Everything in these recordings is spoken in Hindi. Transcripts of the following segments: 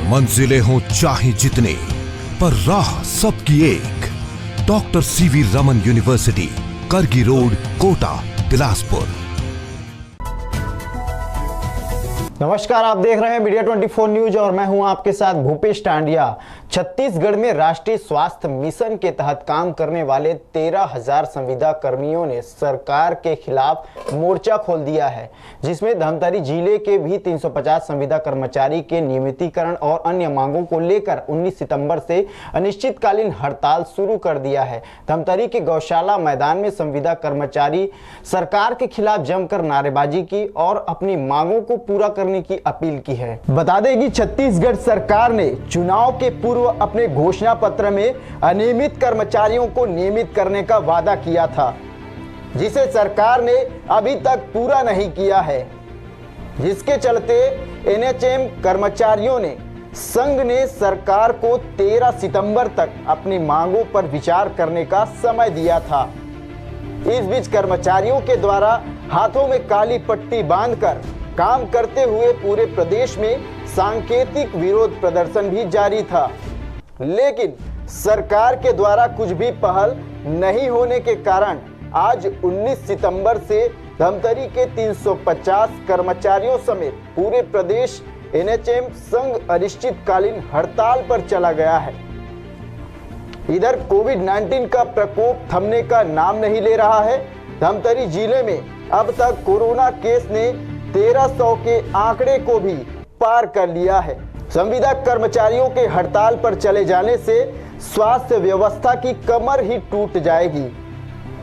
मंजिलें हों चाहे जितने, पर राह सबकी एक। डॉक्टर सीवी रमन यूनिवर्सिटी, करगी रोड, कोटा, बिलासपुर। नमस्कार, आप देख रहे हैं मीडिया 24 न्यूज और मैं हूं आपके साथ भूपेश टांडिया। छत्तीसगढ़ में राष्ट्रीय स्वास्थ्य मिशन के तहत काम करने वाले 13,000 संविदा कर्मियों ने सरकार के खिलाफ मोर्चा खोल दिया है, जिसमें धमतरी जिले के भी 350 संविदा कर्मचारी के नियमितीकरण और अन्य मांगों को लेकर 19 सितंबर से अनिश्चितकालीन हड़ताल शुरू कर दिया है। धमतरी के गौशाला मैदान में संविदा कर्मचारी सरकार के खिलाफ जमकर नारेबाजी की और अपनी मांगों को पूरा करने की अपील की है। बता दें कि छत्तीसगढ़ सरकार ने चुनाव के पूर्व अपने घोषणा पत्र में अनियमित कर्मचारियों को नियमित करने का वादा किया था, जिसे सरकार ने अभी तक पूरा नहीं किया है, जिसके चलते एनएचएम कर्मचारियों ने संघ ने सरकार को 13 सितंबर तक अपनी मांगों पर विचार करने का समय दिया था। इस बीच कर्मचारियों के द्वारा हाथों में काली पट्टी बांधकर काम करते हुए पूरे प्रदेश में सांकेतिक विरोध प्रदर्शन भी जारी था, लेकिन सरकार के द्वारा कुछ भी पहल नहीं होने के कारण आज 19 सितंबर से धमतरी के 350 कर्मचारियों समेत पूरे प्रदेश एनएचएम संघ अनिश्चितकालीन हड़ताल पर चला गया है। इधर कोविड-19 का प्रकोप थमने का नाम नहीं ले रहा है। धमतरी जिले में अब तक कोरोना केस ने 1300 के आंकड़े को भी पार कर लिया है। संविदा कर्मचारियों के हड़ताल पर चले जाने से स्वास्थ्य व्यवस्था की कमर ही टूट जाएगी,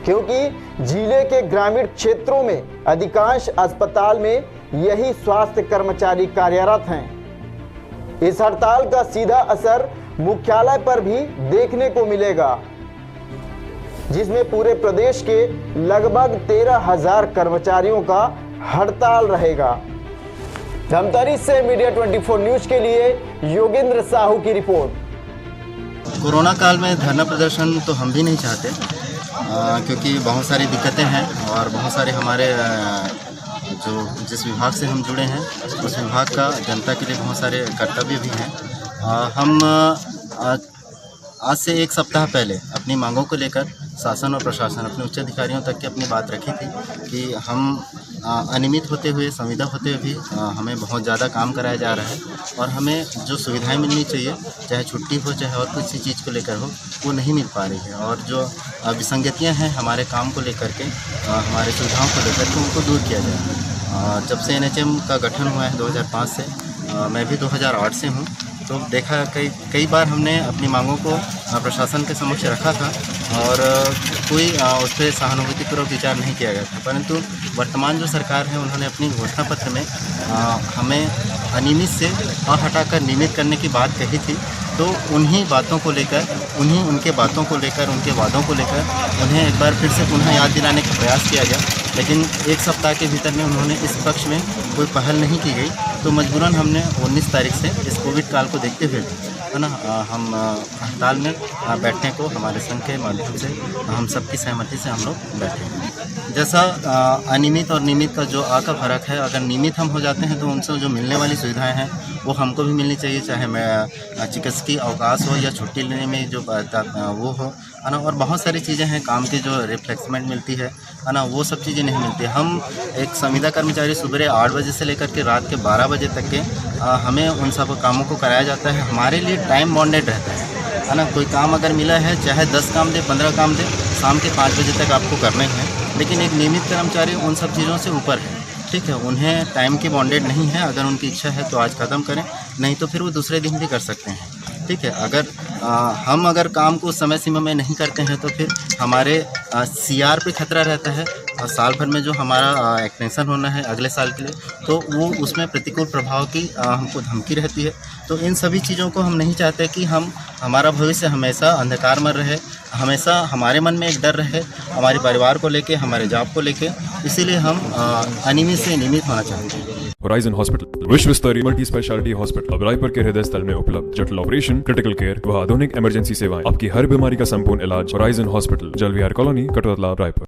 क्योंकि जिले के ग्रामीण क्षेत्रों में अधिकांश अस्पताल में यही स्वास्थ्य कर्मचारी कार्यरत हैं। इस हड़ताल का सीधा असर मुख्यालय पर भी देखने को मिलेगा, जिसमें पूरे प्रदेश के लगभग 13,000 कर्मचारियों का हड़ताल रहेगा। धमतरी से मीडिया 24 न्यूज के लिए योगेंद्र साहू की रिपोर्ट। कोरोना काल में धरना प्रदर्शन तो हम भी नहीं चाहते, क्योंकि बहुत सारी दिक्कतें हैं और बहुत सारे हमारे जो जिस विभाग से हम जुड़े हैं उस विभाग का जनता के लिए बहुत सारे कर्तव्य भी हैं। हम आज से एक सप्ताह पहले अपनी मांगों को लेकर शासन और प्रशासन अपने उच्च अधिकारियों तक की अपनी बात रखी थी कि हम अनियमित होते हुए, संविदा होते हुए भी हमें बहुत ज़्यादा काम कराया जा रहा है और हमें जो सुविधाएं मिलनी चाहिए, चाहे छुट्टी हो चाहे और किसी चीज़ को लेकर हो, वो नहीं मिल पा रही है। और जो विसंगतियां हैं हमारे काम को लेकर के, हमारे सुविधाओं को लेकर के, उनको दूर किया जाए। जब से एनएचएम का गठन हुआ है 2005 से, मैं भी 2008 से हूँ, तो देखा कई बार हमने अपनी मांगों को प्रशासन के समक्ष रखा था और कोई उस पर सहानुभूतिपूर्वक विचार नहीं किया गया था। परंतु वर्तमान जो सरकार है उन्होंने अपनी घोषणा पत्र में हमें अनियमित से हटाकर नियमित करने की बात कही थी। तो उन्हीं बातों को लेकर, उनके बातों को लेकर, उनके वादों को लेकर उन्हें एक बार फिर से पुनः याद दिलाने का प्रयास किया गया, लेकिन एक सप्ताह के भीतर में उन्होंने इस पक्ष में कोई पहल नहीं की गई। तो मजबूरन हमने 19 तारीख से इस कोविड काल को देखते हुए है ना, हम हड़ताल में बैठने को हमारे संघ के माध्यम से हम सबकी सहमति से हम लोग बैठे हैं। जैसा अनियमित और नियमित का जो का फर्क है, अगर नियमित हम हो जाते हैं तो उनसे जो मिलने वाली सुविधाएं हैं वो हमको भी मिलनी चाहिए, चाहे मैं चिकित्सकीय अवकाश हो या छुट्टी लेने में जो वो हो, है ना। और बहुत सारी चीज़ें हैं, काम की जो रिफ्लेक्समेंट मिलती है ना, वो सब चीज़ें नहीं मिलती। हम एक संविदा कर्मचारी सुबह 8 बजे से लेकर के रात के 12 बजे तक के हमें उन सब कामों को कराया जाता है। हमारे लिए टाइम बॉन्डेड रहता है ना। कोई काम अगर मिला है, चाहे 10 काम दे, 15 काम दे, शाम के 5 बजे तक आपको करने हैं। लेकिन एक नियमित कर्मचारी उन सब चीज़ों से ऊपर है, ठीक है। उन्हें टाइम की बॉन्डेड नहीं है। अगर उनकी इच्छा है तो आज ख़त्म करें, नहीं तो फिर वो दूसरे दिन भी कर सकते हैं, ठीक है। अगर हम अगर काम को समय सीमा में नहीं करते हैं तो फिर हमारे सीआर पे खतरा रहता है और साल भर में जो हमारा एक्सटेंशन होना है अगले साल के लिए, तो वो उसमें प्रतिकूल प्रभाव की हमको धमकी रहती है। तो इन सभी चीज़ों को हम नहीं चाहते कि हमारा भविष्य हमेशा अंधकार में रहे, हमेशा हमारे मन में एक डर रहे, हमारे परिवार को लेके, हमारे जॉब को लेके। इसीलिए हम अनियमित से नियमित होना चाहते हैं। होराइजन हॉस्पिटल विश्व स्तरीय मल्टी स्पेशलिटी हॉस्पिटल अब रायपुर के हृदय स्थल में उपलब्ध। जटिल ऑपरेशन, क्रिटिकल केयर व आधुनिक इमरजेंसी सेवाएं, आपकी हर बीमारी का संपूर्ण इलाज। Horizon hospital, जलविहार colony, Katotala, Raipur.